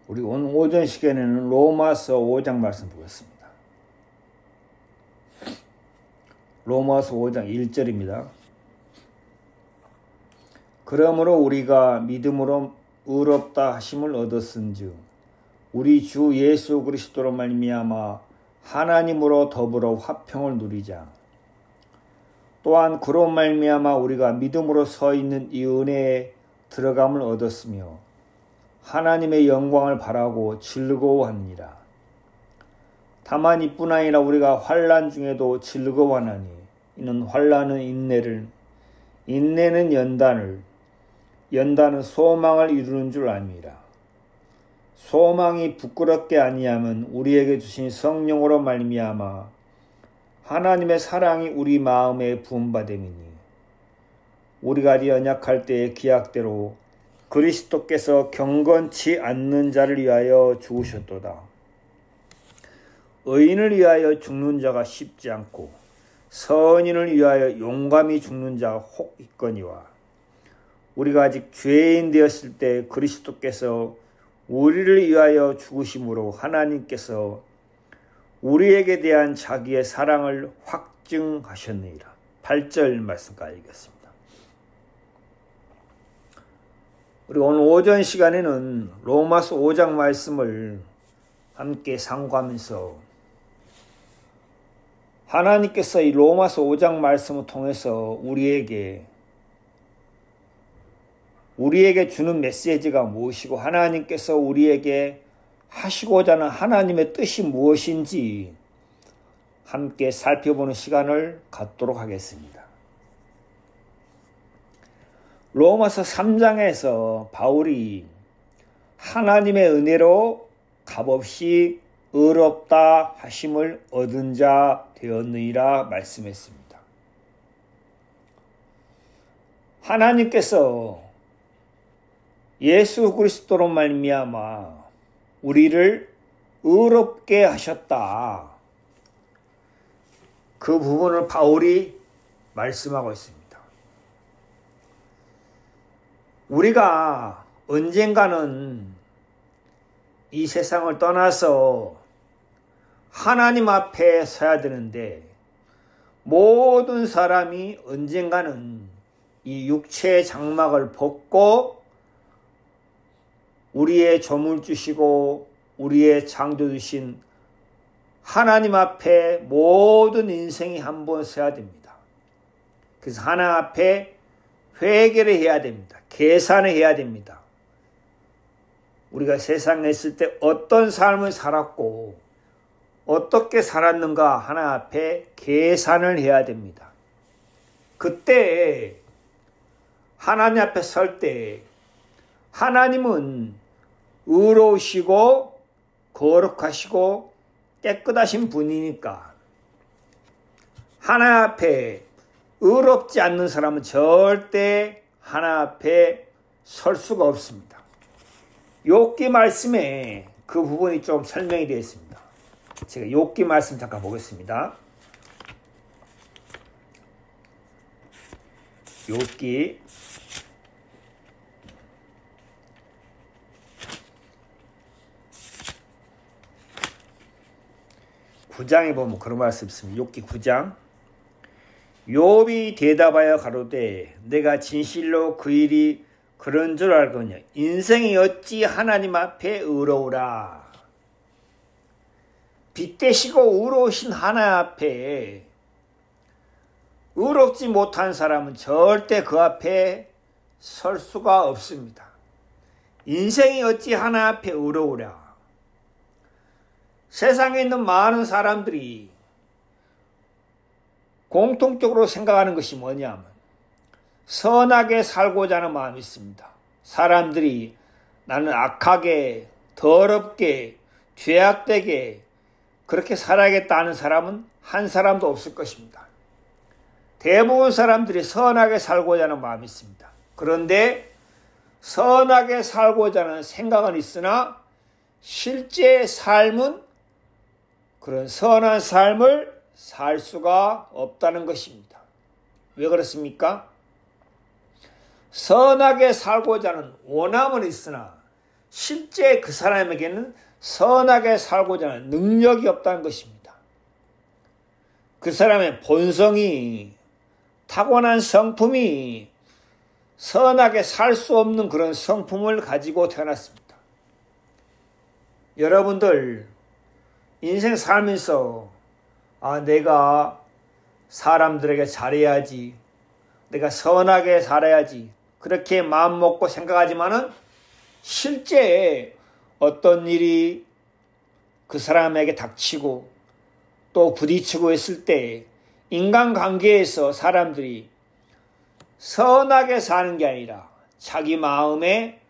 우리 오늘 오전 시간에는 로마서 5장 말씀 보겠습니다. 로마서 5장 1절입니다. 그러므로 우리가 믿음으로 의롭다 하심을 얻었은즉 우리 주 예수 그리스도로 말미암아 하나님으로 더불어 화평을 누리자. 또한 그로 말미암아 우리가 믿음으로 서 있는 이 은혜에 들어감을 얻었으며 하나님의 영광을 바라고 즐거워하느니라. 다만 이뿐 아니라 우리가 환난 중에도 즐거워하나니 이는 환난은 인내를, 인내는 연단을, 연단은 소망을 이루는 줄 압니다. 소망이 부끄럽게 아니하면 우리에게 주신 성령으로 말미암아 하나님의 사랑이 우리 마음에 부음받음이니 우리가 연약할 때의 기약대로 그리스도께서 경건치 않는 자를 위하여 죽으셨도다. 의인을 위하여 죽는 자가 쉽지 않고 선인을 위하여 용감히 죽는 자가 혹 있거니와 우리가 아직 죄인 되었을 때 그리스도께서 우리를 위하여 죽으심으로 하나님께서 우리에게 대한 자기의 사랑을 확증하셨느니라. 8절 말씀까지 읽겠습니다. 우리 오늘 오전 시간에는 로마서 5장 말씀을 함께 상고하면서 하나님께서 이 로마서 5장 말씀을 통해서 우리에게 주는 메시지가 무엇이고 하나님께서 우리에게 하시고자 하는 하나님의 뜻이 무엇인지 함께 살펴보는 시간을 갖도록 하겠습니다. 로마서 3장에서 바울이 하나님의 은혜로 값없이 의롭다 하심을 얻은 자 되었느니라 말씀했습니다. 하나님께서 예수 그리스도로 말미암아 우리를 의롭게 하셨다. 그 부분을 바울이 말씀하고 있습니다. 우리가 언젠가는 이 세상을 떠나서 하나님 앞에 서야 되는데 모든 사람이 언젠가는 이 육체의 장막을 벗고 우리의 조물 주시고 우리의 창조 주신 하나님 앞에 모든 인생이 한번 서야 됩니다. 그래서 하나님 앞에 회개를 해야 됩니다. 계산을 해야 됩니다. 우리가 세상에 있을 때 어떤 삶을 살았고 어떻게 살았는가 하나님 앞에 계산을 해야 됩니다. 그때 하나님 앞에 설 때 하나님은 의로우시고 거룩하시고 깨끗하신 분이니까 하나님 앞에 의롭지 않는 사람은 절대 하나님 앞에 설 수가 없습니다. 욥기 말씀에 그 부분이 좀 설명이 되어 있습니다. 제가 욥기 말씀 잠깐 보겠습니다. 욥기 9장에 보면 그런 말씀이 있습니다. 욥기 9장. 욥이 대답하여 가로되 내가 진실로 그 일이 그런 줄 알거냐. 인생이 어찌 하나님 앞에 의로우라. 빛되시고 의로우신 하나님 앞에 의롭지 못한 사람은 절대 그 앞에 설 수가 없습니다. 인생이 어찌 하나님 앞에 의로우라. 세상에 있는 많은 사람들이 공통적으로 생각하는 것이 뭐냐면 선하게 살고자 하는 마음이 있습니다. 사람들이 나는 악하게 더럽게 죄악되게 그렇게 살아야겠다 하는 사람은 한 사람도 없을 것입니다. 대부분 사람들이 선하게 살고자 하는 마음이 있습니다. 그런데 선하게 살고자 하는 생각은 있으나 실제 삶은 그런 선한 삶을 살 수가 없다는 것입니다. 왜 그렇습니까? 선하게 살고자 하는 원함은 있으나 실제 그 사람에게는 선하게 살고자 하는 능력이 없다는 것입니다. 그 사람의 본성이, 타고난 성품이 선하게 살 수 없는 그런 성품을 가지고 태어났습니다. 여러분들 인생 살면서 내가 사람들에게 잘해야지, 내가 선하게 살아야지, 그렇게 마음먹고 생각하지만은 실제 어떤 일이 그 사람에게 닥치고 또 부딪히고 있을 때 인간관계에서 사람들이 선하게 사는 게 아니라 자기 마음에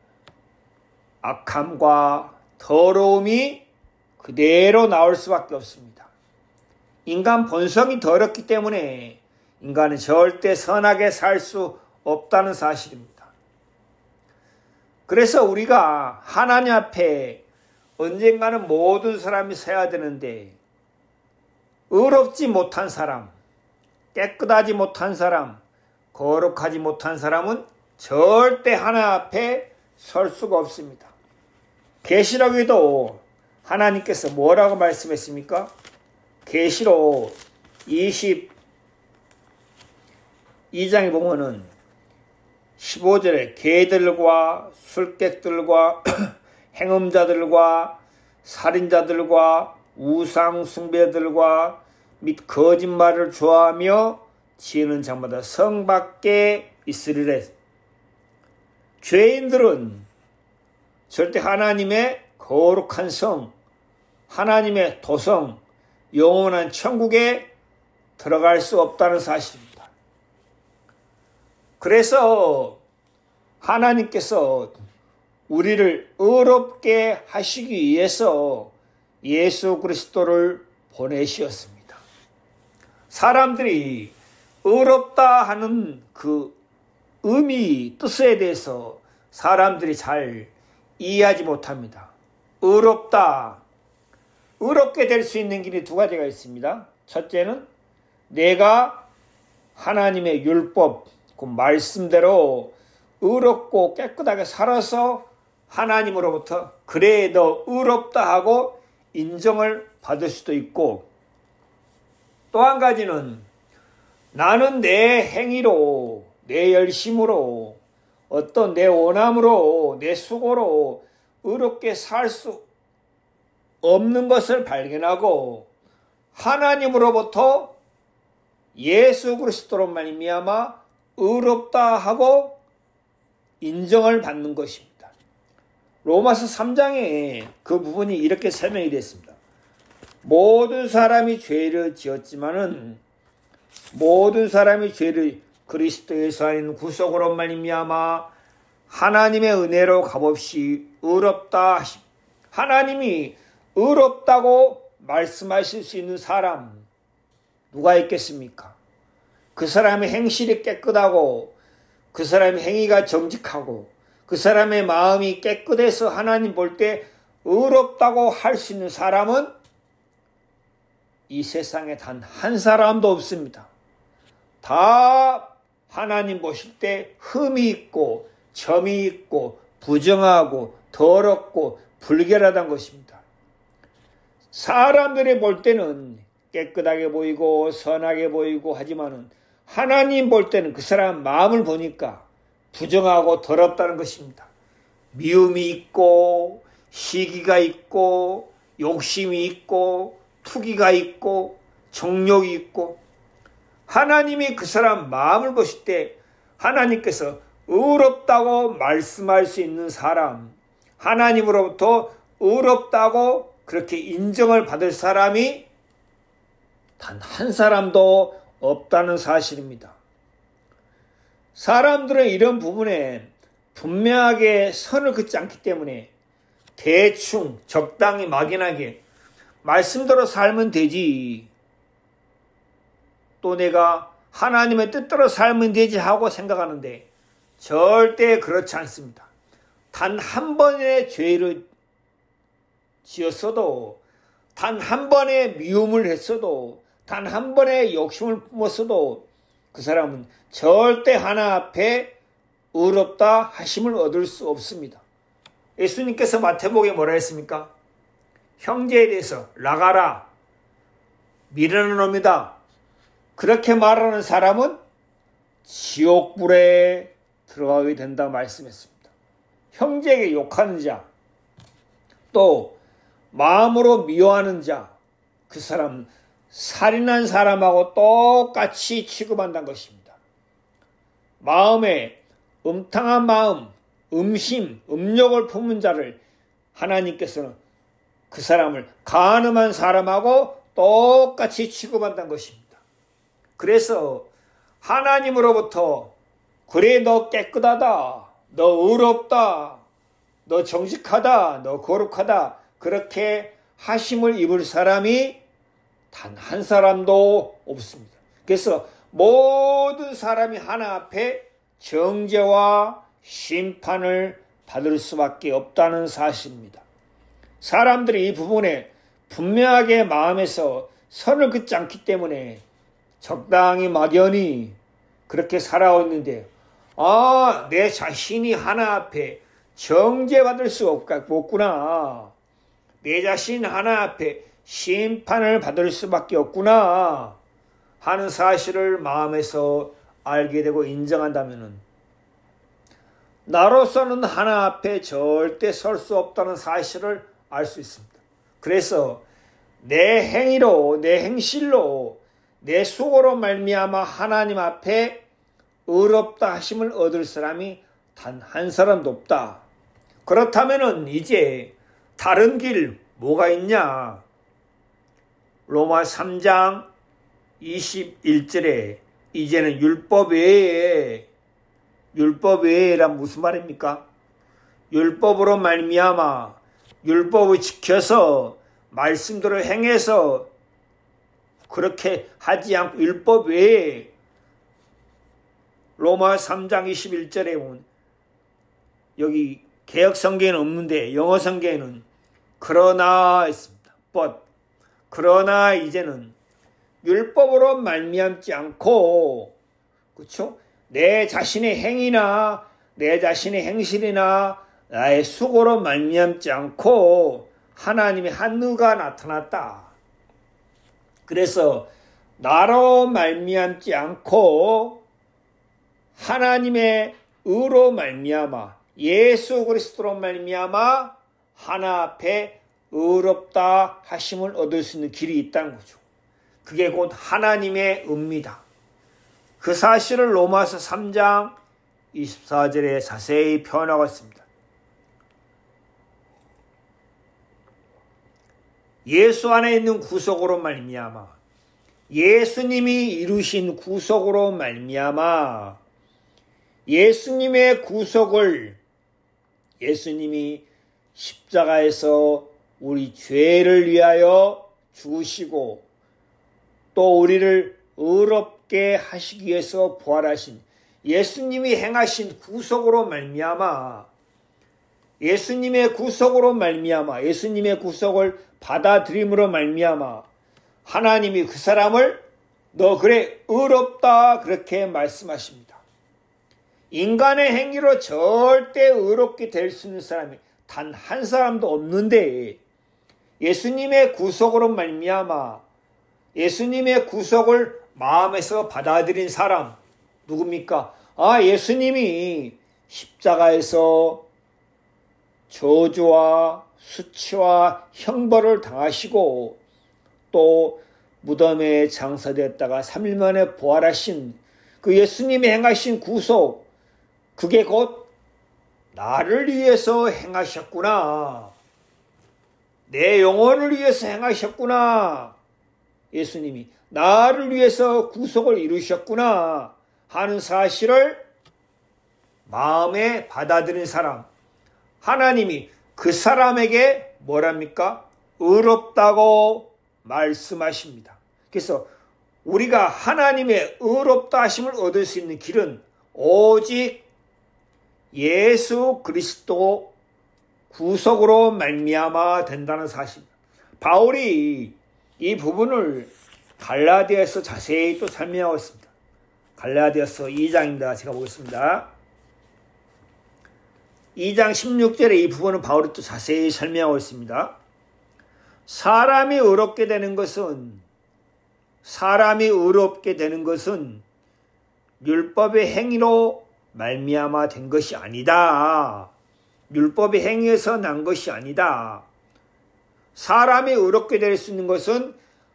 악함과 더러움이 그대로 나올 수밖에 없습니다. 인간 본성이 더럽기 때문에 인간은 절대 선하게 살 수 없다는 사실입니다. 그래서 우리가 하나님 앞에 언젠가는 모든 사람이 서야 되는데 의롭지 못한 사람, 깨끗하지 못한 사람, 거룩하지 못한 사람은 절대 하나님 앞에 설 수가 없습니다. 계시록에도 하나님께서 뭐라고 말씀했습니까? 계시록 22장에 보면은 15절에 개들과 술객들과 행음자들과 살인자들과 우상 숭배들과 및 거짓말을 좋아하며 지혜는 자마다 성 밖에 있으리라. 죄인들은 절대 하나님의 거룩한 성, 하나님의 도성, 영원한 천국에 들어갈 수 없다는 사실입니다. 그래서 하나님께서 우리를 의롭게 하시기 위해서 예수 그리스도를 보내시었습니다. 사람들이 의롭다 하는 그 의미, 뜻에 대해서 사람들이 잘 이해하지 못합니다. 의롭게 될 수 있는 길이 두 가지가 있습니다. 첫째는 내가 하나님의 율법, 그 말씀대로 의롭고 깨끗하게 살아서 하나님으로부터 그래 너 의롭다 하고 인정을 받을 수도 있고, 또 한 가지는 나는 내 행위로, 내 열심으로, 어떤 내 원함으로, 내 수고로 의롭게 살 수 없는 것을 발견하고 하나님으로부터 예수 그리스도로 말미암아 의롭다 하고 인정을 받는 것입니다. 로마서 3장에 그 부분이 이렇게 설명이 됐습니다. 모든 사람이 죄를 지었지만은 모든 사람이 죄를 그리스도에서 하는 구속으로 말미암아 하나님의 은혜로 값없이 의롭다 하심. 하나님이 의롭다고 말씀하실 수 있는 사람 누가 있겠습니까? 그 사람의 행실이 깨끗하고 그 사람의 행위가 정직하고 그 사람의 마음이 깨끗해서 하나님 볼 때 의롭다고 할 수 있는 사람은 이 세상에 단 한 사람도 없습니다. 다 하나님 보실 때 흠이 있고 점이 있고 부정하고 더럽고 불결하다는 것입니다. 사람들이 볼 때는 깨끗하게 보이고 선하게 보이고 하지만은 하나님 볼 때는 그 사람 마음을 보니까 부정하고 더럽다는 것입니다. 미움이 있고 시기가 있고 욕심이 있고 투기가 있고 정욕이 있고, 하나님이 그 사람 마음을 보실 때 하나님께서 의롭다고 말씀할 수 있는 사람, 하나님으로부터 의롭다고 그렇게 인정을 받을 사람이 단 한 사람도 없다는 사실입니다. 사람들은 이런 부분에 분명하게 선을 긋지 않기 때문에 대충 적당히 막연하게 말씀대로 살면 되지, 또 내가 하나님의 뜻대로 살면 되지 하고 생각하는데 절대 그렇지 않습니다. 단 한 번의 죄를 지었어도, 단 한 번의 미움을 했어도, 단 한 번의 욕심을 품었어도 그 사람은 절대 하나님 앞에 의롭다 하심을 얻을 수 없습니다. 예수님께서 마태복음에 뭐라 했습니까? 형제에 대해서 나가라, 미련한 놈이다, 그렇게 말하는 사람은 지옥불에 들어가게 된다 말씀했습니다. 형제에게 욕하는 자, 또 마음으로 미워하는 자, 그 사람 살인한 사람하고 똑같이 취급한다는 것입니다. 마음에 음탕한 마음, 음심, 음욕을 품은 자를 하나님께서는 그 사람을 간음한 사람하고 똑같이 취급한다는 것입니다. 그래서 하나님으로부터 그래 너 깨끗하다, 너 의롭다, 너 정직하다, 너 거룩하다, 그렇게 하심을 입을 사람이 단 한 사람도 없습니다. 그래서 모든 사람이 하나 앞에 정죄와 심판을 받을 수밖에 없다는 사실입니다. 사람들이 이 부분에 분명하게 마음에서 선을 긋지 않기 때문에 적당히 막연히 그렇게 살아왔는데, 내 자신이 하나 앞에 정죄받을 수가 없구나, 내 자신 하나 앞에 심판을 받을 수밖에 없구나 하는 사실을 마음에서 알게 되고 인정한다면 나로서는 하나 앞에 절대 설 수 없다는 사실을 알 수 있습니다. 그래서 내 행위로, 내 행실로, 내 수고로 말미암아 하나님 앞에 의롭다 하심을 얻을 사람이 단 한 사람도 없다. 그렇다면 이제 다른 길 뭐가 있냐? 로마 3장 21절에 이제는 율법 외에란 무슨 말입니까? 율법으로 말미암아 율법을 지켜서 말씀대로 행해서 그렇게 하지 않고 율법 외에, 로마 3장 21절에 보면 여기 개역 성경에는 없는데 영어 성경에는 그러나 있습니다. 그러나 이제는 율법으로 말미암지 않고, 그렇죠? 내 자신의 행위나 내 자신의 행실이나 나의 수고로 말미암지 않고 하나님의 한 의가 나타났다. 그래서 나로 말미암지 않고 하나님의 의로 말미암아 예수 그리스도로 말미암아 하나 앞에 의롭다 하심을 얻을 수 있는 길이 있다는 거죠. 그게 곧 하나님의 의입니다. 그 사실을 로마서 3장 24절에 자세히 표현하고 있습니다. 예수 안에 있는 구속으로 말미암아, 예수님이 이루신 구속으로 말미암아, 예수님의 구속을, 예수님이 십자가에서 우리 죄를 위하여 죽으시고 또 우리를 의롭게 하시기 위해서 부활하신 예수님이 행하신 구속으로 말미암아, 예수님의 구속으로 말미암아, 예수님의 구속을 받아들임으로 말미암아 하나님이 그 사람을 너 그래 의롭다 그렇게 말씀하십니다. 인간의 행위로 절대 의롭게 될 수 있는 사람이 단 한 사람도 없는데, 예수님의 구속으로 말미암아 예수님의 구속을 마음에서 받아들인 사람 누굽니까? 예수님이 십자가에서 저주와 수치와 형벌을 당하시고 또 무덤에 장사되었다가 3일 만에 부활하신 그 예수님이 행하신 구속, 그게 곧 나를 위해서 행하셨구나, 내 영혼을 위해서 행하셨구나, 예수님이 나를 위해서 구속을 이루셨구나 하는 사실을 마음에 받아들인 사람, 하나님이 그 사람에게 뭐랍니까? 의롭다고 말씀하십니다. 그래서 우리가 하나님의 의롭다 하심을 얻을 수 있는 길은 오직 예수 그리스도 구속으로 말미암아 된다는 사실입니다. 바울이 이 부분을 갈라디아서 자세히 또 설명하고 있습니다. 갈라디아서 2장입니다. 제가 보겠습니다. 2장 16절에 이 부분은 바울이 또 자세히 설명하고 있습니다. 사람이 의롭게 되는 것은 율법의 행위로 말미암아 된 것이 아니다. 율법의 행위에서 난 것이 아니다. 사람이 의롭게 될 수 있는 것은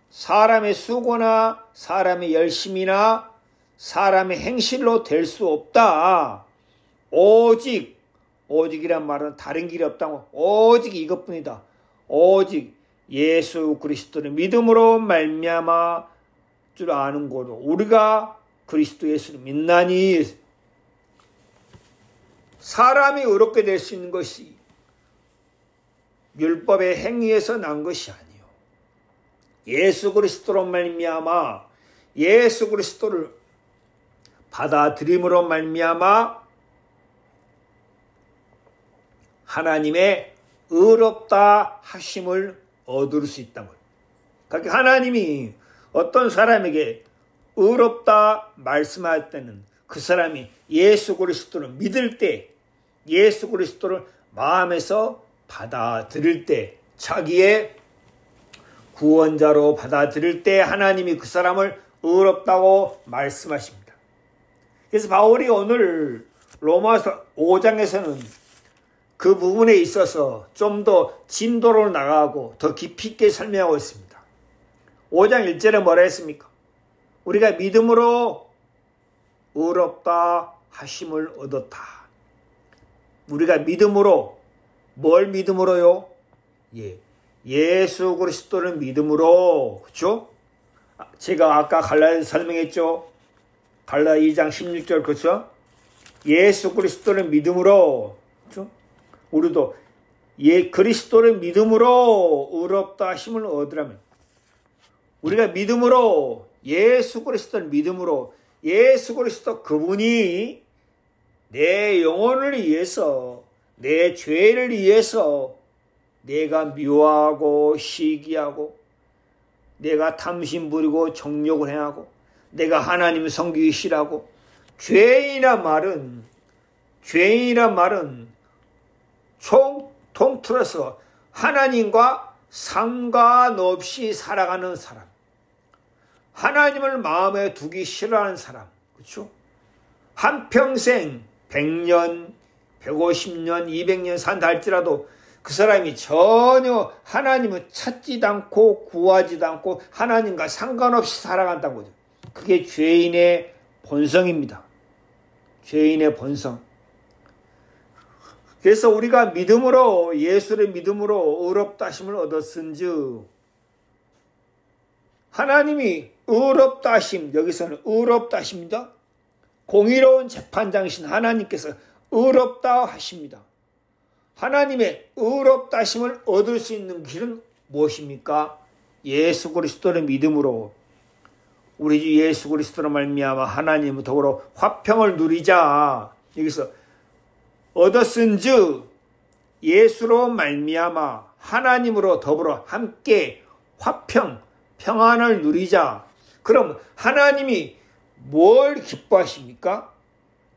사람의 수고나 사람의 열심이나 사람의 행실로 될 수 없다. 오직이란 말은 다른 길이 없다고. 오직 이것뿐이다. 오직 예수 그리스도를 믿음으로 말미암아 줄 아는 거로 우리가 그리스도 예수를 믿나니 사람이 의롭게 될 수 있는 것이 율법의 행위에서 난 것이 아니요. 예수 그리스도로 말미암아 예수 그리스도를 받아들임으로 말미암아 하나님의 의롭다 하심을 얻을 수 있다는 거예요. 그러니까 하나님이 어떤 사람에게 의롭다 말씀할 때는 그 사람이 예수 그리스도를 믿을 때, 예수 그리스도를 마음에서 받아들일 때, 자기의 구원자로 받아들일 때 하나님이 그 사람을 의롭다고 말씀하십니다. 그래서 바울이 오늘 로마서 5장에서는 그 부분에 있어서 좀 더 진도로 나가고 더 깊이 있게 설명하고 있습니다. 5장 1절에 뭐라 했습니까? 우리가 믿음으로 의롭다 하심을 얻었다. 우리가 믿음으로, 뭘 믿음으로요? 예수 그리스도를 믿음으로, 그렇죠? 제가 아까 갈라디아서 설명했죠? 갈라디아 2장 16절, 그렇죠? 예수 그리스도를 믿음으로, 그렇죠? 우리도 그리스도를 믿음으로 의롭다 하심을 얻으라면 우리가 믿음으로 예수 그리스도를 믿음으로 예수 그리스도 그분이 내 영혼을 위해서 내 죄를 위해서 내가 미워하고 시기하고 내가 탐심 부리고 정욕을 행하고 내가 하나님을 섬기기 싫어하고 죄인이란 말은 통틀어서 하나님과 상관없이 살아가는 사람, 하나님을 마음에 두기 싫어하는 사람, 그렇죠? 한평생 100년, 150년, 200년 산다 할지라도 그 사람이 전혀 하나님을 찾지도 않고 구하지도 않고 하나님과 상관없이 살아간다는 거죠. 그게 죄인의 본성입니다. 죄인의 본성. 그래서 우리가 믿음으로 예수를 믿음으로 의롭다 하심을 얻었은즉 하나님이 의롭다 하심, 여기서는 의롭다 하십니다. 공의로운 재판장이신 하나님께서 의롭다 하십니다. 하나님의 의롭다 하심을 얻을 수 있는 길은 무엇입니까? 예수 그리스도를 믿음으로 우리 주 예수 그리스도로 말미암아 하나님과 더불어 화평을 누리자. 여기서 얻었은즉 예수로 말미암아 하나님으로 더불어 함께 평안을 누리자. 그럼 하나님이 뭘 기뻐하십니까?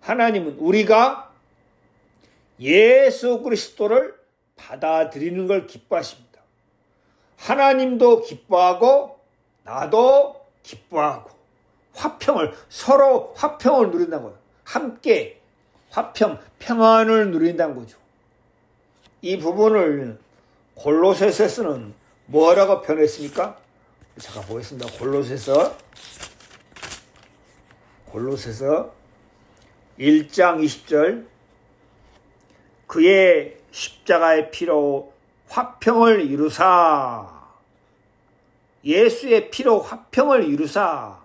하나님은 우리가 예수 그리스도를 받아들이는 걸 기뻐하십니다. 하나님도 기뻐하고 나도 기뻐하고 서로 화평을 누린다는 거예요. 함께 평안을 누린다는 거죠. 이 부분을 골로새서에서는 뭐라고 표현했습니까? 잠깐 보겠습니다. 골로새서 1장 20절 그의 십자가의 피로 화평을 이루사 예수의 피로 화평을 이루사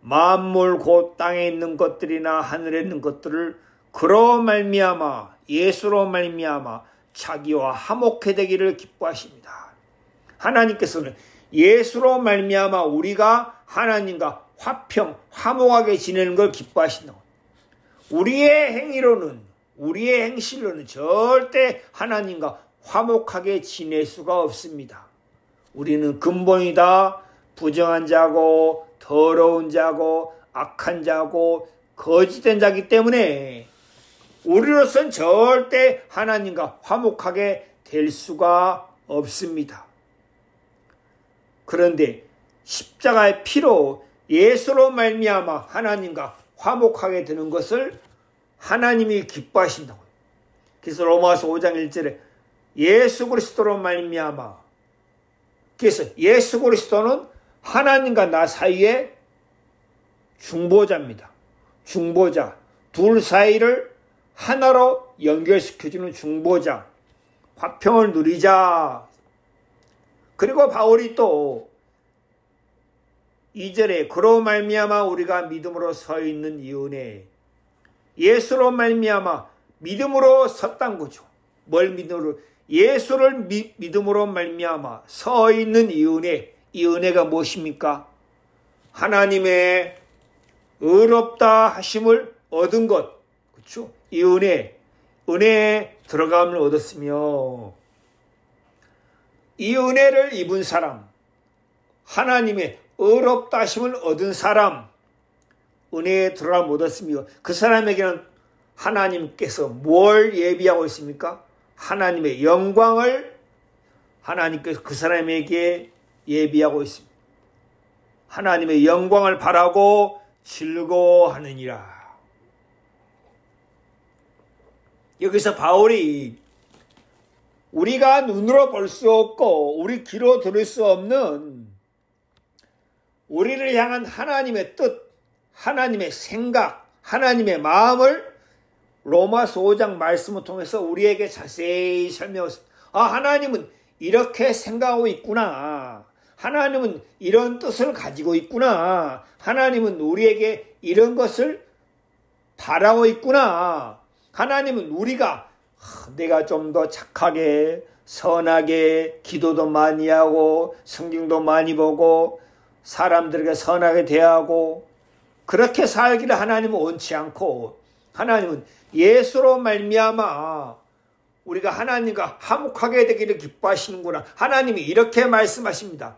만물 곧 땅에 있는 것들이나 하늘에 있는 것들을 그로 말미암아 예수로 말미암아 자기와 화목해 되기를 기뻐하십니다. 하나님께서는 예수로 말미암아 우리가 하나님과 화목하게 지내는 걸 기뻐하신다. 우리의 행실로는 절대 하나님과 화목하게 지낼 수가 없습니다. 우리는 근본이다 부정한 자고 더러운 자고 악한 자고 거짓된 자기 때문에 우리로서는 절대 하나님과 화목하게 될 수가 없습니다. 그런데 십자가의 피로 예수로 말미암아 하나님과 화목하게 되는 것을 하나님이 기뻐하신다고요. 그래서 로마서 5장 1절에 예수 그리스도로 말미암아, 그래서 예수 그리스도는 하나님과 나 사이의 중보자입니다. 중보자, 둘 사이를 하나로 연결시켜주는 중보자, 화평을 누리자. 그리고 바울이 또 2절에 그로 말미암아 우리가 믿음으로 서 있는 이유네, 예수로 말미암아 믿음으로 섰단 거죠. 뭘 믿음으로? 예수를 믿음으로 말미암아 서 있는 이 은혜. 이 은혜가 무엇입니까? 하나님의 의롭다 하심을 얻은 것. 그렇죠? 이 은혜에 들어감을 얻었으며, 이 은혜를 입은 사람, 하나님의 의롭다 하심을 얻은 사람, 은혜에 들어감을 얻었으며, 그 사람에게는 하나님께서 뭘 예비하고 있습니까? 하나님의 영광을 하나님께서 그 사람에게 예비하고 있습니다. 하나님의 영광을 바라고 즐거워하느니라. 여기서 바울이 우리가 눈으로 볼 수 없고 우리 귀로 들을 수 없는 우리를 향한 하나님의 뜻, 하나님의 생각, 하나님의 마음을 로마서 5장 말씀을 통해서 우리에게 자세히 설명했습니다. 하나님은 이렇게 생각하고 있구나. 하나님은 이런 뜻을 가지고 있구나. 하나님은 우리에게 이런 것을 바라고 있구나. 하나님은 우리가 내가 좀 더 착하게 선하게 기도도 많이 하고 성경도 많이 보고 사람들에게 선하게 대하고 그렇게 살기를 하나님은 원치 않고, 하나님은 예수로 말미암아 우리가 하나님과 화목하게 되기를 기뻐하시는구나. 하나님이 이렇게 말씀하십니다.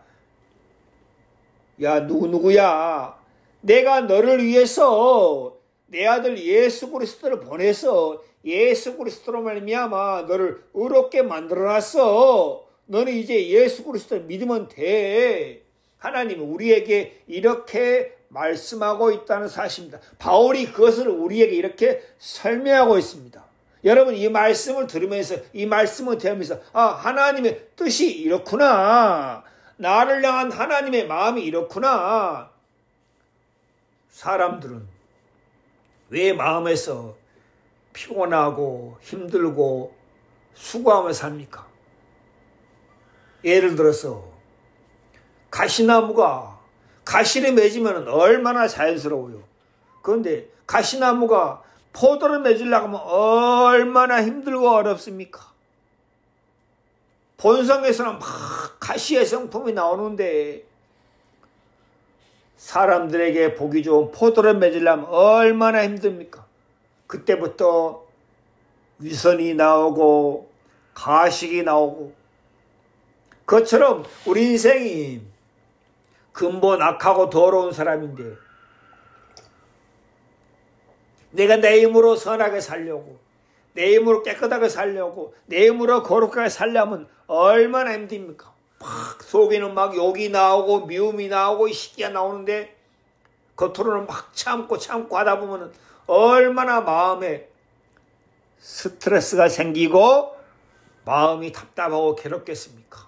야, 누구야? 내가 너를 위해서 내 아들 예수 그리스도를 보내서 예수 그리스도로 말미암아 너를 의롭게 만들어놨어. 너는 이제 예수 그리스도를 믿으면 돼. 하나님은 우리에게 이렇게 말씀하고 있다는 사실입니다. 바울이 그것을 우리에게 이렇게 설명하고 있습니다. 여러분, 이 말씀을 들으면서, 이 말씀을 대하면서 하나님의 뜻이 이렇구나. 나를 향한 하나님의 마음이 이렇구나. 사람들은 왜 마음에서 피곤하고 힘들고 수고하며 삽니까? 예를 들어서 가시나무가 가시를 맺으면 얼마나 자연스러워요. 그런데 가시나무가 포도를 맺으려고 하면 얼마나 힘들고 어렵습니까? 본성에서는 막 가시의 성품이 나오는데 사람들에게 보기 좋은 포도를 맺으려면 얼마나 힘듭니까? 그때부터 위선이 나오고 가식이 나오고, 그것처럼 우리 인생이 근본 악하고 더러운 사람인데 내가 내 힘으로 선하게 살려고, 내 힘으로 깨끗하게 살려고, 내 힘으로 거룩하게 살려면 얼마나 힘듭니까? 막 속에는 막 욕이 나오고 미움이 나오고 시기가 나오는데 겉으로는 막 참고 하다 보면 얼마나 마음에 스트레스가 생기고 마음이 답답하고 괴롭겠습니까?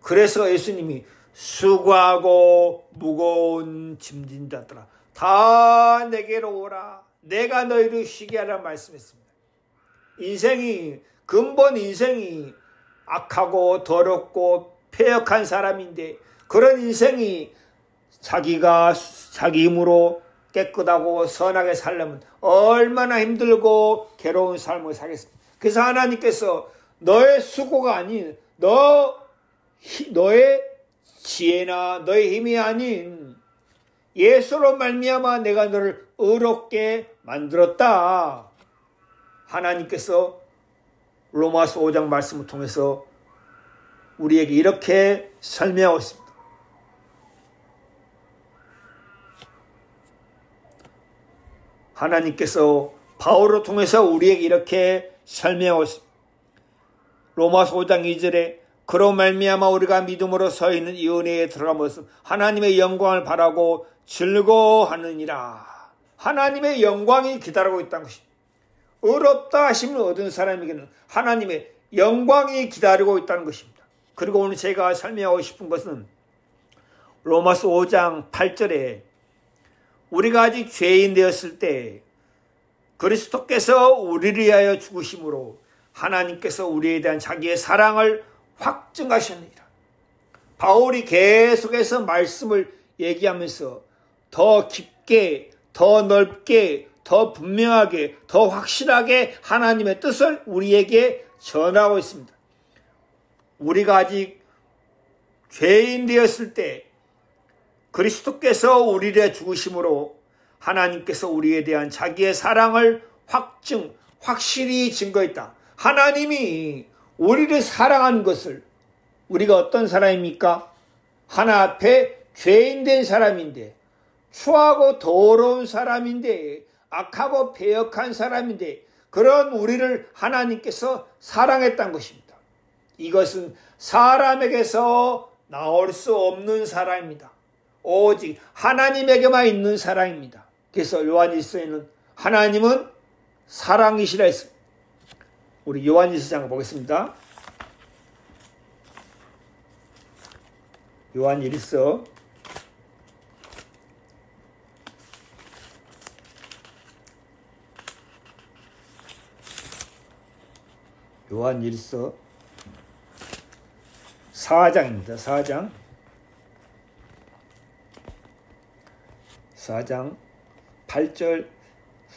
그래서 예수님이 수고하고 무거운 짐진 자들아 다 내게로 오라. 내가 너희를 쉬게 하라 말씀했습니다. 근본 인생이 악하고 더럽고 패역한 사람인데 그런 인생이 자기가 자기 힘으로 깨끗하고 선하게 살려면 얼마나 힘들고 괴로운 삶을 살겠습니까? 그래서 하나님께서 너의 수고가 아닌 너의 지혜나 너의 힘이 아닌 예수로 말미암아 내가 너를 의롭게 만들었다. 하나님께서 로마서 5장 말씀을 통해서 우리에게 이렇게 설명하고 있습니다. 하나님께서 바울을 통해서 우리에게 이렇게 설명하고 있습니다. 로마서 5장 2절에 그로 말미암아 우리가 믿음으로 서 있는 이 은혜에 들어가면서 하나님의 영광을 바라고 즐거워하느니라. 하나님의 영광이 기다리고 있다는 것입니다. 의롭다 하심을 얻은 사람에게는 하나님의 영광이 기다리고 있다는 것입니다. 그리고 오늘 제가 설명하고 싶은 것은 로마서 5장 8절에 우리가 아직 죄인 되었을 때 그리스도께서 우리를 위하여 죽으심으로 하나님께서 우리에 대한 자기의 사랑을 확증하셨느니라. 바울이 계속해서 말씀을 얘기하면서 더 깊게, 더 넓게, 더 분명하게, 더 확실하게 하나님의 뜻을 우리에게 전하고 있습니다. 우리가 아직 죄인 되었을 때 그리스도께서 우리를 위해 죽으심으로 하나님께서 우리에 대한 자기의 사랑을 확실히 증거했다. 하나님이 우리를 사랑하는 것을, 우리가 어떤 사람입니까? 하나 앞에 죄인 된 사람인데, 추하고 더러운 사람인데, 악하고 배역한 사람인데, 그런 우리를 하나님께서 사랑했다는 것입니다. 이것은 사람에게서 나올 수 없는 사랑입니다. 오직 하나님에게만 있는 사랑입니다. 그래서 요한일서에는 하나님은 사랑이시라 했습니다. 우리 요한일서장 보겠습니다. 요한일서 4장입니다. 4장 8절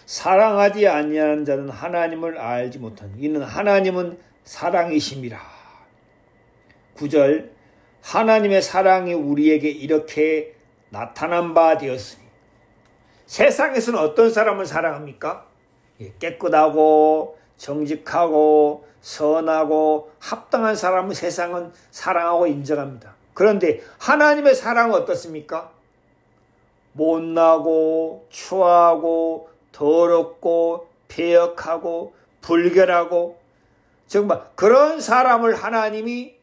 사랑하지 아니하는 자는 하나님을 알지 못하니 이는 하나님은 사랑이심이라. 9절 하나님의 사랑이 우리에게 이렇게 나타난 바 되었으니. 세상에서는 어떤 사람을 사랑합니까? 깨끗하고 정직하고 선하고 합당한 사람을 세상은 사랑하고 인정합니다. 그런데 하나님의 사랑은 어떻습니까? 못나고 추하고 더럽고 배역하고 불결하고 정말 그런 사람을 하나님이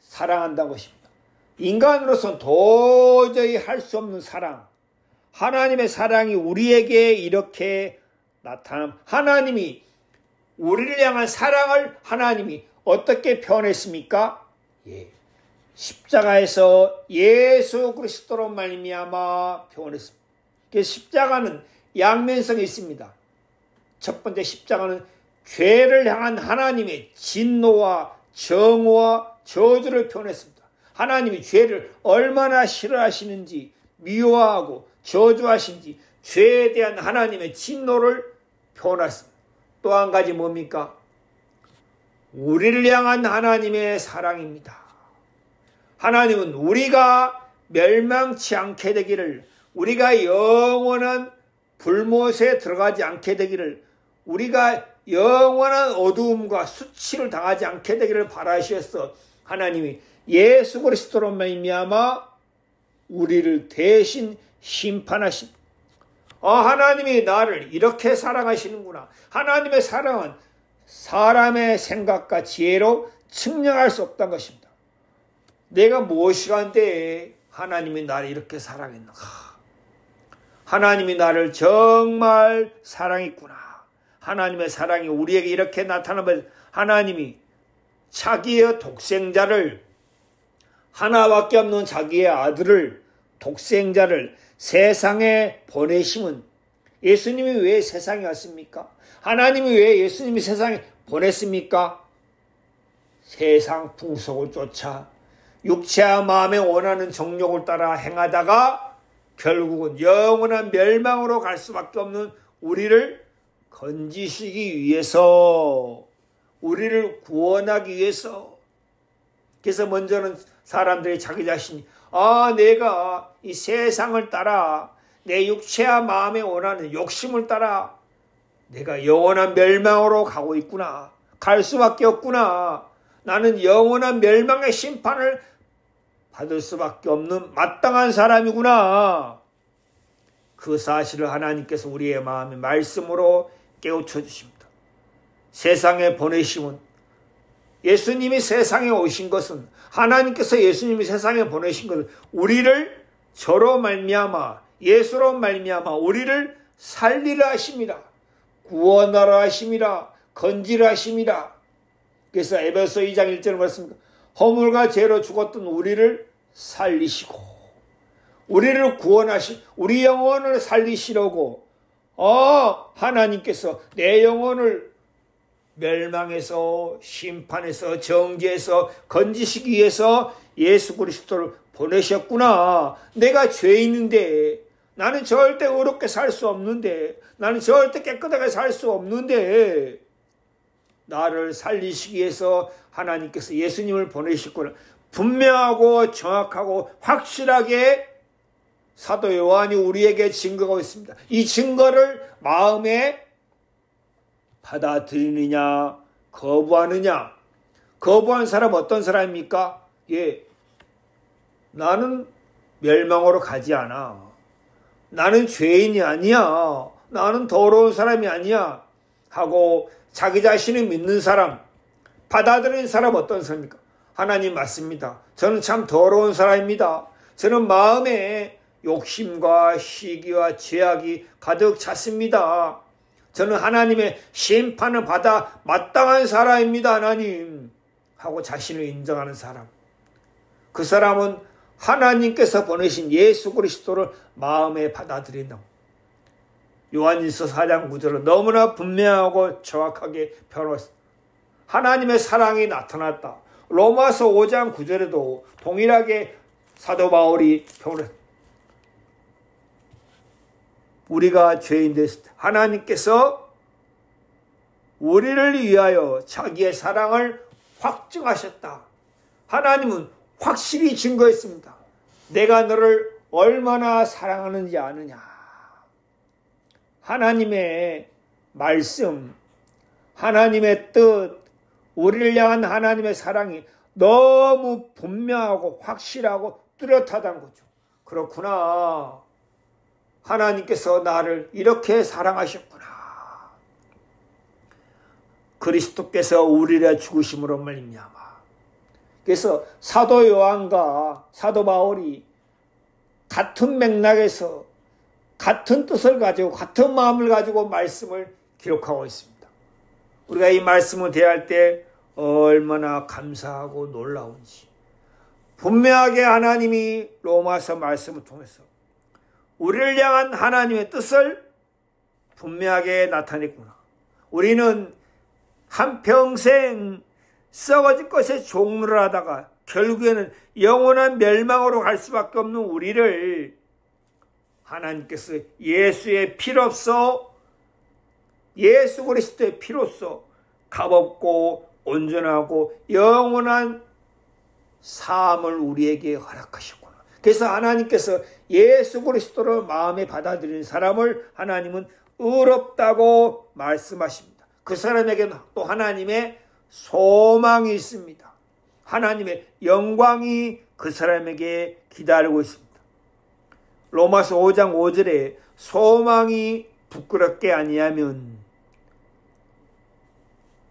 사랑한다는 것입니다. 인간으로서는 도저히 할 수 없는 사랑, 하나님의 사랑이 우리에게 이렇게 나타남. 하나님이 우리를 향한 사랑을 하나님이 어떻게 표현했습니까? 십자가에서 예수 그리스도로 말미암아 표현했습니다. 십자가는 양면성이 있습니다. 첫 번째 십자가는 죄를 향한 하나님의 진노와 정오와 저주를 표현했습니다. 하나님이 죄를 얼마나 싫어하시는지, 미워하고 저주하시는지 죄에 대한 하나님의 진노를 표현했습니다. 또 한 가지 뭡니까? 우리를 향한 하나님의 사랑입니다. 하나님은 우리가 멸망치 않게 되기를, 우리가 영원한 불못에 들어가지 않게 되기를, 우리가 영원한 어두움과 수치를 당하지 않게 되기를 바라시어서 하나님이 예수 그리스도로 말미암아 우리를 대신 심판하신. 하나님이 나를 이렇게 사랑하시는구나. 하나님의 사랑은 사람의 생각과 지혜로 측량할 수 없다는 것입니다. 내가 무엇이 한데 하나님이 나를 이렇게 사랑했는가. 하나님이 나를 정말 사랑했구나. 하나님의 사랑이 우리에게 이렇게 나타나면 하나님이 자기의 독생자를, 하나밖에 없는 자기의 아들을, 독생자를 세상에 보내심은, 예수님이 왜 세상에 왔습니까? 하나님이 왜 예수님이 세상에 보냈습니까? 세상 풍속을 쫓아 육체와 마음에 원하는 정욕을 따라 행하다가 결국은 영원한 멸망으로 갈 수밖에 없는 우리를 건지시기 위해서, 우리를 구원하기 위해서. 그래서 먼저는 사람들이 자기 자신이 내가 이 세상을 따라 내 육체와 마음에 원하는 욕심을 따라 내가 영원한 멸망으로 가고 있구나. 갈 수밖에 없구나. 나는 영원한 멸망의 심판을 받을 수밖에 없는 마땅한 사람이구나. 그 사실을 하나님께서 우리의 마음에 말씀으로 깨우쳐 주십니다. 세상에 보내심은, 예수님이 세상에 오신 것은, 하나님께서 예수님이 세상에 보내신 것은 우리를 저로 말미암아, 예수로 말미암아 우리를 살리라 하심이라, 구원하라 하심이라, 건지라 하심이라. 그래서 에베소 2장 1절 말씀, 허물과 죄로 죽었던 우리를 살리시고 우리를 구원하시, 우리 영혼을 살리시려고 하나님께서 내 영혼을 멸망에서, 심판에서, 정죄에서 건지시기 위해서 예수 그리스도를 보내셨구나. 내가 죄인인데, 나는 절대 의롭게 살 수 없는데, 나는 절대 깨끗하게 살 수 없는데 나를 살리시기 위해서 하나님께서 예수님을 보내셨구나. 분명하고 정확하고 확실하게 사도 요한이 우리에게 증거하고 있습니다. 이 증거를 마음에 받아들이느냐 거부하느냐. 거부한 사람 어떤 사람입니까? 나는 멸망으로 가지 않아. 나는 죄인이 아니야. 나는 더러운 사람이 아니야. 하고 자기 자신을 믿는 사람, 받아들이는 사람 어떤 사람입니까? 하나님 맞습니다. 저는 참 더러운 사람입니다. 저는 마음에 욕심과 시기와 죄악이 가득 찼습니다. 저는 하나님의 심판을 받아 마땅한 사람입니다. 하나님. 하고 자신을 인정하는 사람. 그 사람은 하나님께서 보내신 예수 그리스도를 마음에 받아들인다. 요한일서 4장 9절은 너무나 분명하고 정확하게 표현했습니다. 하나님의 사랑이 나타났다. 로마서 5장 9절에도 동일하게 사도 바울이 표현했습니다. 우리가 죄인 됐을 때 하나님께서 우리를 위하여 자기의 사랑을 확증하셨다. 하나님은 확실히 증거했습니다. 내가 너를 얼마나 사랑하는지 아느냐. 하나님의 말씀, 하나님의 뜻, 우리를 향한 하나님의 사랑이 너무 분명하고 확실하고 뚜렷하다는 거죠. 그렇구나. 하나님께서 나를 이렇게 사랑하셨구나. 그리스도께서 우리를 죽으심으로 말미암아. 그래서 사도 요한과 사도 바울이 같은 맥락에서 같은 뜻을 가지고 같은 마음을 가지고 말씀을 기록하고 있습니다. 우리가 이 말씀을 대할 때 얼마나 감사하고 놀라운지. 분명하게 하나님이 로마서 말씀을 통해서 우리를 향한 하나님의 뜻을 분명하게 나타냈구나. 우리는 한평생 썩어질 것에 종로를 하다가 결국에는 영원한 멸망으로 갈 수밖에 없는 우리를 하나님께서 예수의 피로써, 예수 그리스도의 피로써 값없고 온전하고 영원한 삶을 우리에게 허락하셨구나. 그래서 하나님께서 예수 그리스도를 마음에 받아들이는 사람을 하나님은 의롭다고 말씀하십니다. 그 사람에게는 또 하나님의 소망이 있습니다. 하나님의 영광이 그 사람에게 기다리고 있습니다. 로마서 5장 5절에 소망이 부끄럽게 아니하면,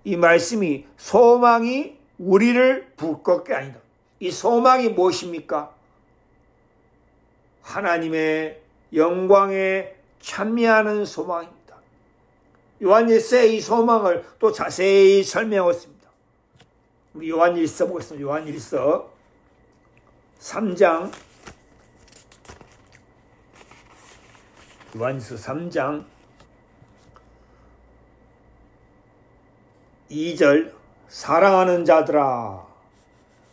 이 말씀이 소망이 우리를 부끄럽게 아니다. 이 소망이 무엇입니까? 하나님의 영광에 참여하는 소망입니다. 요한일서의 이 소망을 또 자세히 설명하고 있습니다. 우리 요한일서 보겠습니다. 요한일서 3장, 요한일서 3장 2절, 사랑하는 자들아,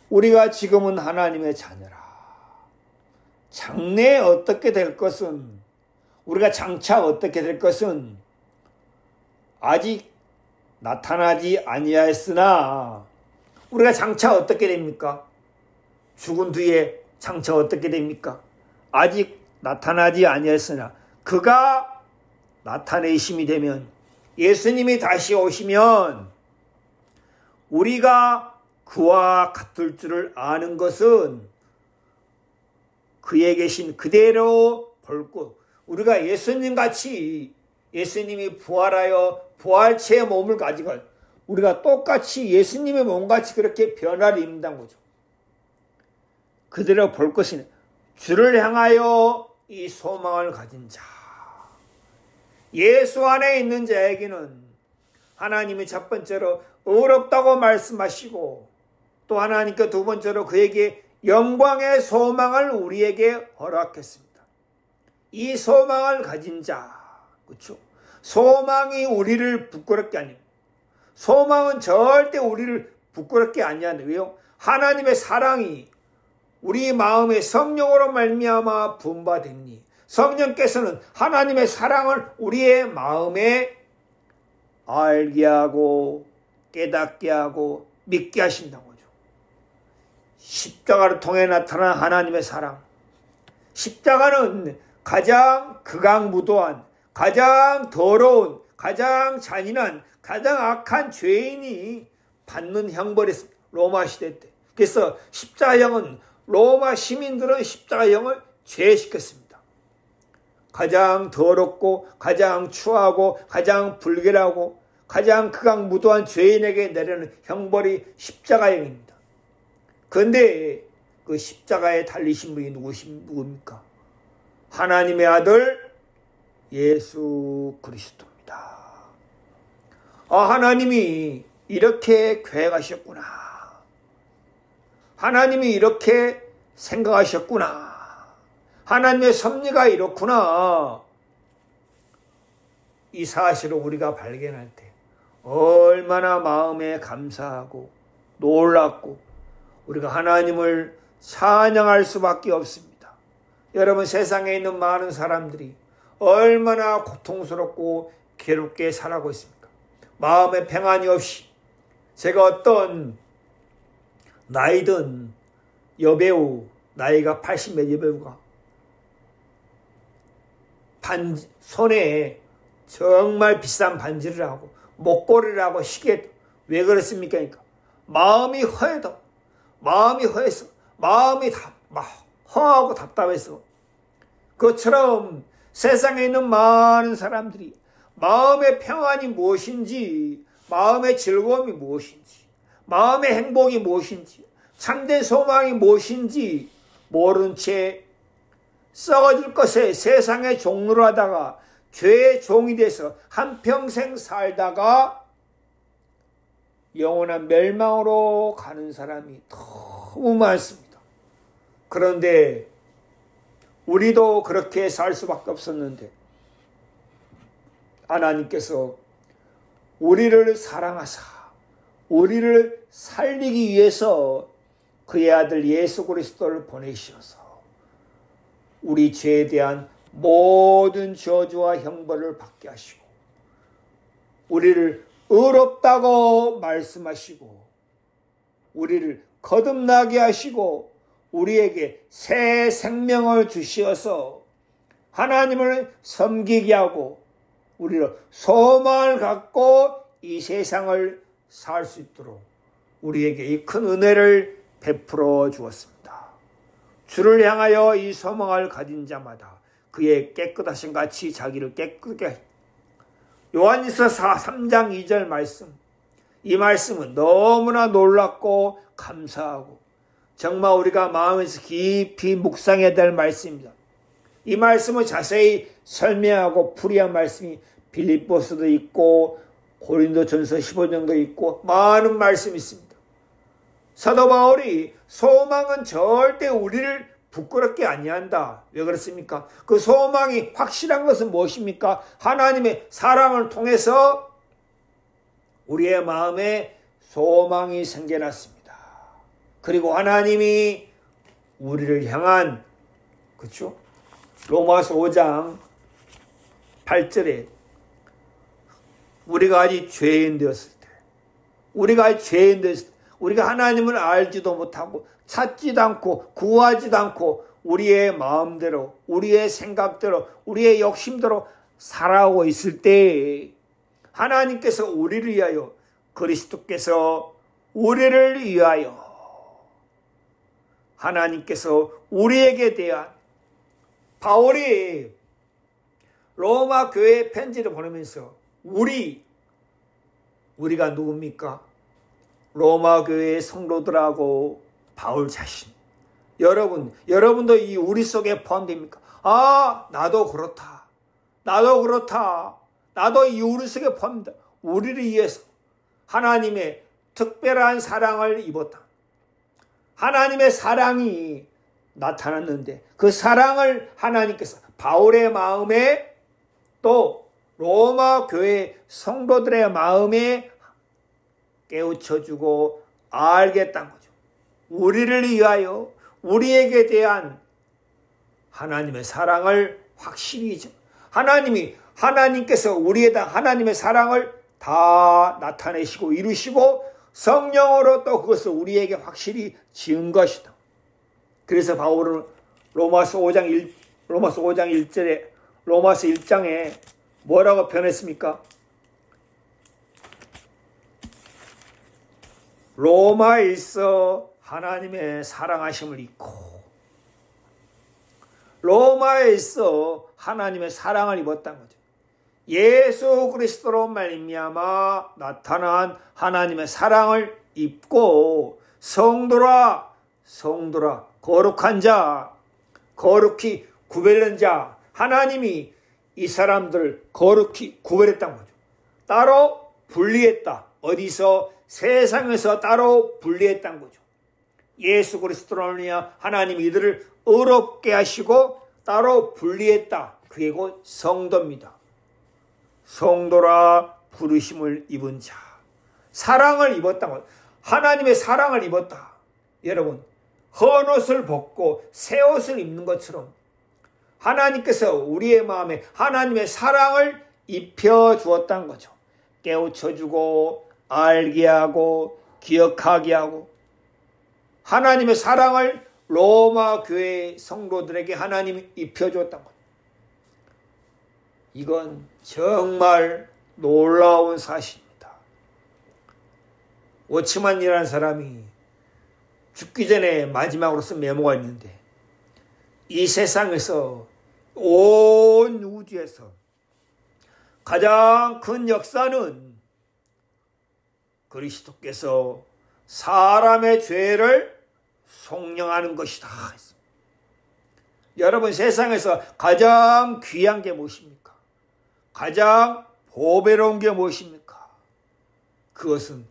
우리가 지금은 하나님의 자녀라. 장래에 어떻게 될 것은, 우리가 장차 어떻게 될 것은 아직 나타나지 아니하였으나, 우리가 장차 어떻게 됩니까? 죽은 뒤에 장차 어떻게 됩니까? 아직 나타나지 아니하였으나 그가 나타내심이 되면, 예수님이 다시 오시면 우리가 그와 같을 줄을 아는 것은 그에 계신 그대로 볼 것, 우리가 예수님 같이 예수님이 부활하여 부활체의 몸을 가지고 우리가 똑같이 예수님의 몸같이 그렇게 변화를 입는다는 거죠. 그대로 볼 것이니 주를 향하여 이 소망을 가진 자. 예수 안에 있는 자에게는 하나님이 첫 번째로 의롭다고 말씀하시고 또 하나님께 두 번째로 그에게 영광의 소망을 우리에게 허락했습니다. 이 소망을 가진 자, 그렇죠? 소망이 우리를 부끄럽게 아닙니다. 소망은 절대 우리를 부끄럽게 하지 않아요. 왜요? 하나님의 사랑이 우리 마음에 성령으로 말미암아 분바되니 성령께서는 하나님의 사랑을 우리의 마음에 알게 하고 깨닫게 하고 믿게 하신다는 거죠. 십자가를 통해 나타난 하나님의 사랑. 십자가는 가장 극악무도한, 가장 더러운, 가장 잔인한, 가장 악한 죄인이 받는 형벌이었습니다. 로마 시대 때. 그래서 십자가형은 로마 시민들은 십자가형을 제시켰습니다. 가장 더럽고 가장 추하고 가장 불결하고 가장 극악무도한 죄인에게 내리는 형벌이 십자가형입니다. 그런데 그 십자가에 달리신 분이 누굽니까? 하나님의 아들 예수 그리스도입니다. 하나님이 이렇게 계획하셨구나. 하나님이 이렇게 생각하셨구나. 하나님의 섭리가 이렇구나. 이 사실을 우리가 발견할 때 얼마나 마음에 감사하고 놀랍고 우리가 하나님을 찬양할 수밖에 없습니다. 여러분, 세상에 있는 많은 사람들이 얼마나 고통스럽고 괴롭게 살아가고 있습니까? 마음에 평안이 없이. 제가 어떤 나이든 여배우, 나이가 80몇 여배우가 손에 정말 비싼 반지를 하고 목걸이를 하고 시계, 왜 그렇습니까? 그러니까 마음이 허해서 마음이 막 허하고 답답해서 그것처럼 세상에 있는 많은 사람들이 마음의 평안이 무엇인지, 마음의 즐거움이 무엇인지, 마음의 행복이 무엇인지, 참된 소망이 무엇인지 모른 채 썩어질 것에 세상의 종로를 하다가 죄의 종이 돼서 한평생 살다가 영원한 멸망으로 가는 사람이 너무 많습니다. 그런데 우리도 그렇게 살 수밖에 없었는데 하나님께서 우리를 사랑하사 우리를 살리기 위해서 그의 아들 예수 그리스도를 보내시어서 우리 죄에 대한 모든 저주와 형벌을 받게 하시고 우리를 의롭다고 말씀하시고 우리를 거듭나게 하시고 우리에게 새 생명을 주시어서 하나님을 섬기게 하고 우리를 소망을 갖고 이 세상을 살 수 있도록 우리에게 이 큰 은혜를 베풀어 주었습니다. 주를 향하여 이 소망을 가진 자마다 그의 깨끗하신 같이 자기를 깨끗게 하십니다. 요한일서 3장 2절 말씀, 이 말씀은 너무나 놀랍고 감사하고 정말 우리가 마음에서 깊이 묵상해야 될 말씀입니다. 이 말씀을 자세히 설명하고 풀이한 말씀이 빌립보서도 있고 고린도전서 15장도 있고 많은 말씀이 있습니다. 사도 바울이 소망은 절대 우리를 부끄럽게 아니한다. 왜 그렇습니까? 그 소망이 확실한 것은 무엇입니까? 하나님의 사랑을 통해서 우리의 마음에 소망이 생겨났습니다. 그리고 하나님이 우리를 향한, 그렇죠? 로마서 5장 8절에 우리가 아직 죄인 되었을 때, 우리가 하나님을 알지도 못하고 찾지도 않고 구하지도 않고 우리의 마음대로, 우리의 생각대로, 우리의 욕심대로 살아오고 있을 때 하나님께서 우리를 위하여, 그리스도께서 우리를 위하여 하나님께서 우리에게 대한, 바울이 로마 교회에 편지를 보내면서 우리가 누굽니까? 로마 교회의 성도들하고 바울 자신. 여러분도 이 우리 속에 포함됩니까? 나도 그렇다. 나도 이 우리 속에 포함된다. 우리를 위해서 하나님의 특별한 사랑을 입었다. 하나님의 사랑이 나타났는데 그 사랑을 하나님께서 바울의 마음에 또 로마 교회 성도들의 마음에 깨우쳐주고 알겠다는 거죠. 우리를 위하여 우리에게 대한 하나님의 사랑을 확실히 하나님께서 우리에다 하나님의 사랑을 다 나타내시고 이루시고 성령으로 또 그것을 우리에게 확실히 지은 것이다. 그래서 바울은 로마서 1장에 뭐라고 표현했습니까? 로마에 있어 하나님의 사랑하심을 입고 로마에 있어 하나님의 사랑을 입었다는 거죠. 예수 그리스도로 말미암아 나타난 하나님의 사랑을 입고 성도라 거룩한 자, 거룩히 구별된 자, 하나님이 이 사람들을 거룩히 구별했다는 거죠. 따로 분리했다. 어디서? 세상에서 따로 분리했다는 거죠. 예수 그리스도로 말미암아 하나님이 이들을 의롭게 하시고 따로 분리했다. 그게 곧 성도입니다. 성도라 부르심을 입은 자. 사랑을 입었다는 거죠. 하나님의 사랑을 입었다. 여러분, 헌옷을 벗고 새 옷을 입는 것처럼 하나님께서 우리의 마음에 하나님의 사랑을 입혀주었다는 거죠. 깨우쳐주고 알게 하고 기억하게 하고 하나님의 사랑을 로마 교회 성도들에게 하나님이 입혀주었다는 거죠. 이건 정말 놀라운 사실입니다. 워치만이라는 사람이 죽기 전에 마지막으로 쓴 메모가 있는데 이 세상에서 온 우주에서 가장 큰 역사는 그리스도께서 사람의 죄를 속량하는 것이다. 여러분, 세상에서 가장 귀한 게 무엇입니까? 가장 보배로운 게 무엇입니까? 그것은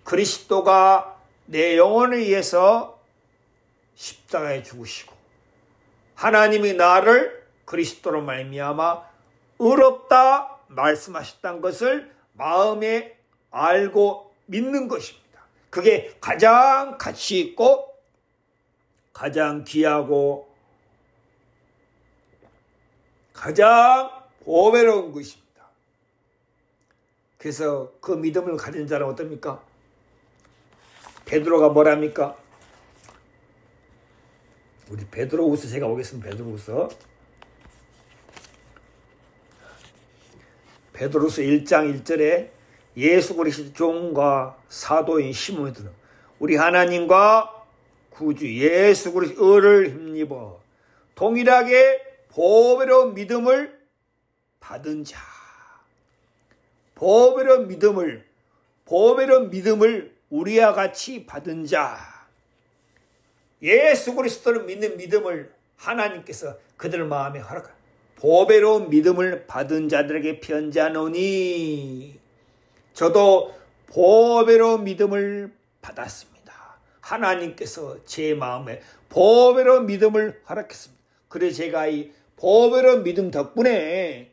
그리스도가 내 영혼을 위해서 십자가에 죽으시고 하나님이 나를 그리스도로 말미암아 의롭다 말씀하셨다는 것을 마음에 알고 믿는 것입니다. 그게 가장 가치 있고 가장 귀하고 가장 보배로운 것입니다. 그래서 그 믿음을 가진 자는 어떻습니까? 베드로가 뭐랍니까? 우리 베드로후서 제가 오겠습니다. 베드로후서 1장 1절에 예수 그리스도 종과 사도인 시몬이 우리 하나님과 구주 예수 그리스도 의를 힘입어 동일하게 보배로운 믿음을 받은 자, 보배로운 믿음을 우리와 같이 받은 자, 예수 그리스도를 믿는 믿음을 하나님께서 그들 마음에 허락하라. 보배로운 믿음을 받은 자들에게 편지하노니 저도 보배로운 믿음을 받았습니다. 하나님께서 제 마음에 보배로운 믿음을 허락했습니다. 그래서 제가 이 보배로운 믿음 덕분에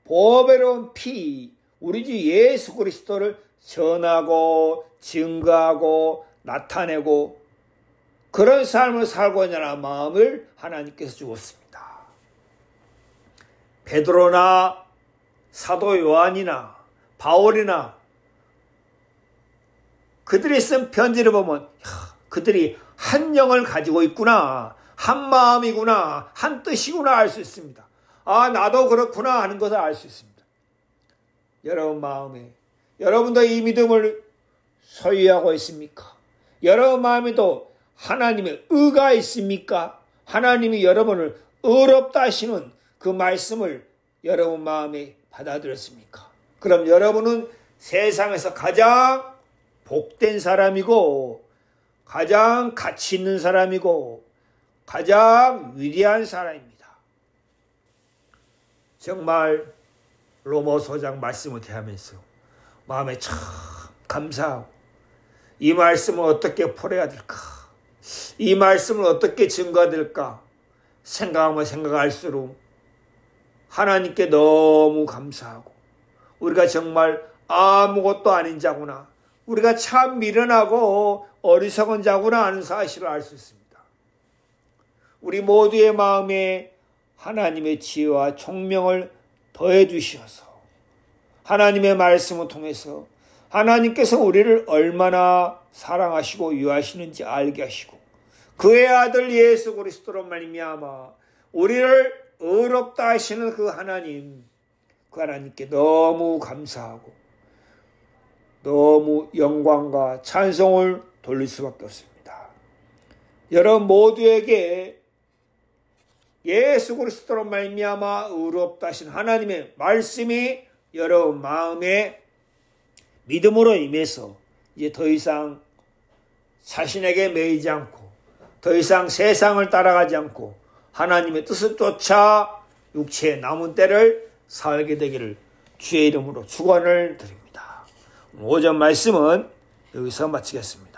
보배로운 피, 우리 주 예수 그리스도를 전하고 증거하고 나타내고 그런 삶을 살고자 하는 마음을 하나님께서 주었습니다. 베드로나 사도 요한이나 바울이나 그들이 쓴 편지를 보면 그들이 한 영을 가지고 있구나, 한 마음이구나, 한 뜻이구나 알 수 있습니다. 나도 그렇구나 하는 것을 알 수 있습니다. 여러분 마음에 여러분도 이 믿음을 소유하고 있습니까? 여러분 마음에도 하나님의 의가 있습니까? 하나님이 여러분을 의롭다 하시는 그 말씀을 여러분 마음에 받아들였습니까? 그럼 여러분은 세상에서 가장 복된 사람이고 가장 가치 있는 사람이고 가장 위대한 사람입니다. 정말 로마서장 말씀을 대하면서 마음에 참 감사하고 이 말씀을 어떻게 풀어야 될까? 이 말씀을 어떻게 증거될까? 생각하면 생각할수록 하나님께 너무 감사하고 우리가 정말 아무것도 아닌 자구나. 우리가 참 미련하고 어리석은 자구나 하는 사실을 알 수 있습니다. 우리 모두의 마음에 하나님의 지혜와 총명을 더해 주시어서 하나님의 말씀을 통해서 하나님께서 우리를 얼마나 사랑하시고 유하시는지 알게 하시고 그의 아들 예수 그리스도로 말미암아 우리를 의롭다 하시는 그 하나님께 너무 감사하고 너무 영광과 찬송을 돌릴 수밖에 없습니다. 여러분 모두에게 예수 그리스도로 말미암아 의롭다 하신 하나님의 말씀이 여러분 마음에 믿음으로 임해서 이제 더 이상 자신에게 매이지 않고 더 이상 세상을 따라가지 않고 하나님의 뜻을 쫓아 육체의 남은 때를 살게 되기를 주의 이름으로 축원을 드립니다. 오전 말씀은 여기서 마치겠습니다.